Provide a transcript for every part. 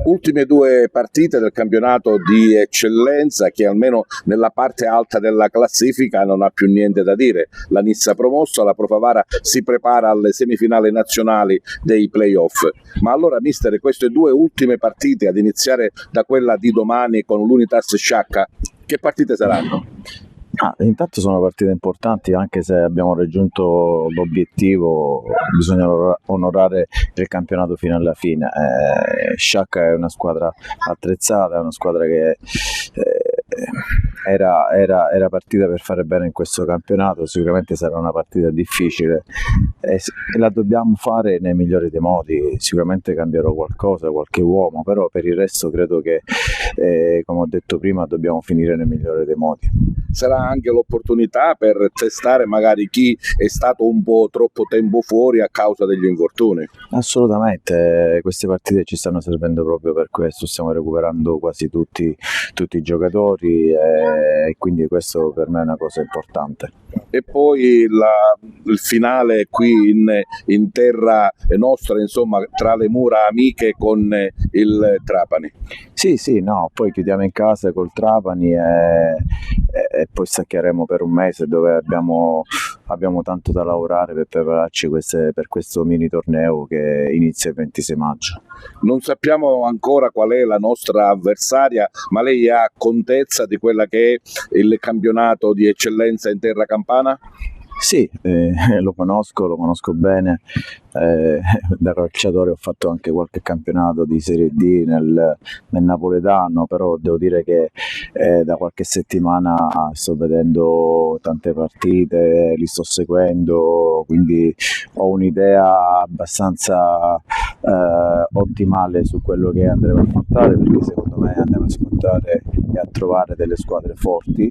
Ultime due partite del campionato di eccellenza che almeno nella parte alta della classifica non ha più niente da dire. La Nissa promossa, la Pro Favara si prepara alle semifinali nazionali dei playoff. Ma allora mister, queste due ultime partite, ad iniziare da quella di domani con l'Unitas Sciacca, che partite saranno? Intanto sono partite importanti, anche se abbiamo raggiunto l'obiettivo bisogna onorare il campionato fino alla fine. Sciacca è una squadra attrezzata, è una squadra che era partita per fare bene in questo campionato. Sicuramente sarà una partita difficile e la dobbiamo fare nei migliori dei modi. Sicuramente cambierò qualcosa, qualche uomo, però per il resto credo che come ho detto prima dobbiamo finire nel migliore dei modi. Sarà anche l'opportunità per testare magari chi è stato un po' troppo tempo fuori a causa degli infortuni. Assolutamente, queste partite ci stanno servendo proprio per questo, stiamo recuperando quasi tutti i giocatori e quindi questo per me è una cosa importante. E poi il finale qui in terra nostra, insomma, tra le mura amiche con il Trapani. Sì, no, poi chiudiamo in casa col Trapani e poi staccheremo per un mese dove abbiamo tanto da lavorare per prepararci per questo mini torneo che inizia il 26 maggio. Non sappiamo ancora qual è la nostra avversaria, ma lei ha contezza di quella che è il campionato di eccellenza in terra campana? Sì, lo conosco bene, da calciatore ho fatto anche qualche campionato di Serie D nel napoletano, però devo dire che da qualche settimana sto vedendo tante partite, li sto seguendo, quindi ho un'idea abbastanza ottimale su quello che andremo a affrontare, perché secondo me andiamo a scontrare e a trovare delle squadre forti,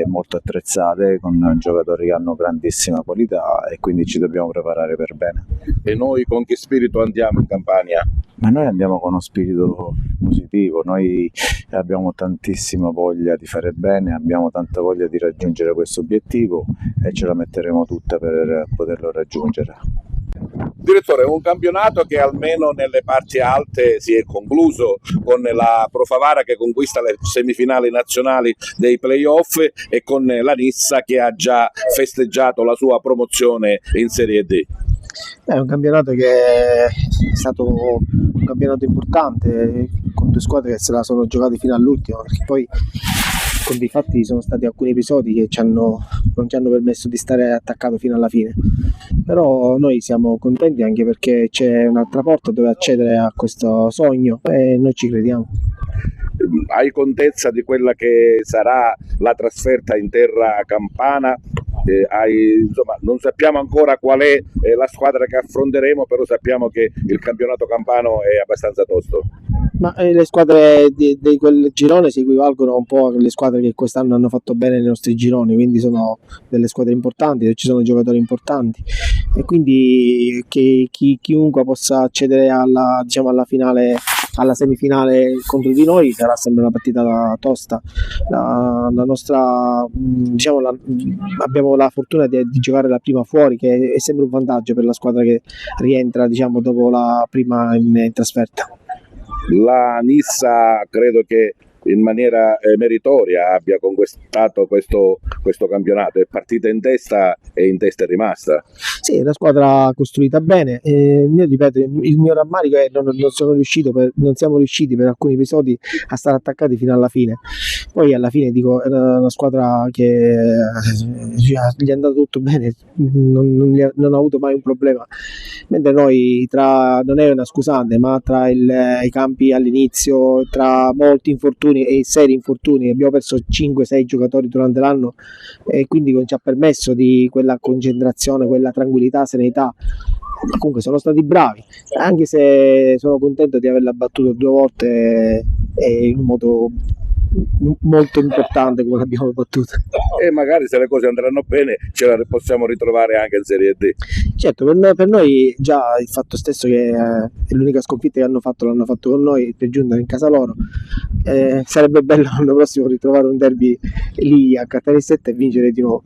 molto attrezzate, con giocatori che hanno grandissima qualità e quindi ci dobbiamo preparare per bene. E noi con che spirito andiamo in Campania? Ma noi andiamo con uno spirito positivo, noi abbiamo tantissima voglia di fare bene, abbiamo tanta voglia di raggiungere questo obiettivo e ce la metteremo tutta per poterlo raggiungere. Direttore, un campionato che almeno nelle parti alte si è concluso con la Pro Favara che conquista le semifinali nazionali dei playoff e con la Nissa che ha già festeggiato la sua promozione in Serie D. È un campionato che è stato un campionato importante, con due squadre che se la sono giocate fino all'ultimo, perché poi infatti sono stati alcuni episodi che non ci hanno permesso di stare attaccato fino alla fine, però noi siamo contenti anche perché c'è un'altra porta dove accedere a questo sogno e noi ci crediamo. Hai contezza di quella che sarà la trasferta in terra campana? Insomma, non sappiamo ancora qual è la squadra che affronteremo, però sappiamo che il campionato campano è abbastanza tosto. Ma le squadre di quel girone si equivalgono un po' alle squadre che quest'anno hanno fatto bene nei nostri gironi, quindi sono delle squadre importanti, dove ci sono giocatori importanti e quindi che chiunque possa accedere alla finale, alla semifinale contro di noi sarà sempre una partita tosta. La nostra, abbiamo la fortuna di giocare la prima fuori, che è sempre un vantaggio per la squadra che rientra dopo la prima in trasferta. La Nissa credo che in maniera meritoria abbia conquistato questo campionato, è partita in testa e in testa è rimasta. Sì, è una squadra costruita bene, ripeto, il mio rammarico è non siamo riusciti per alcuni episodi a stare attaccati fino alla fine. Poi alla fine dico, era una squadra che gli è andato tutto bene, non ha avuto mai un problema, mentre noi non è una scusante, ma tra i campi all'inizio, tra molti infortuni e seri infortuni, abbiamo perso 5-6 giocatori durante l'anno e quindi ci ha permesso di quella concentrazione, quella tranquillità, serenità. Comunque sono stati bravi, anche se sono contento di averla battuto 2 volte e in un modo molto importante come l'abbiamo battuta. E magari se le cose andranno bene ce la possiamo ritrovare anche in Serie D. Certo, per noi già il fatto stesso che è l'unica sconfitta che l'hanno fatto con noi, per giunta in casa loro, sarebbe bello l'anno prossimo ritrovare un derby lì a Catanissetta e vincere di nuovo.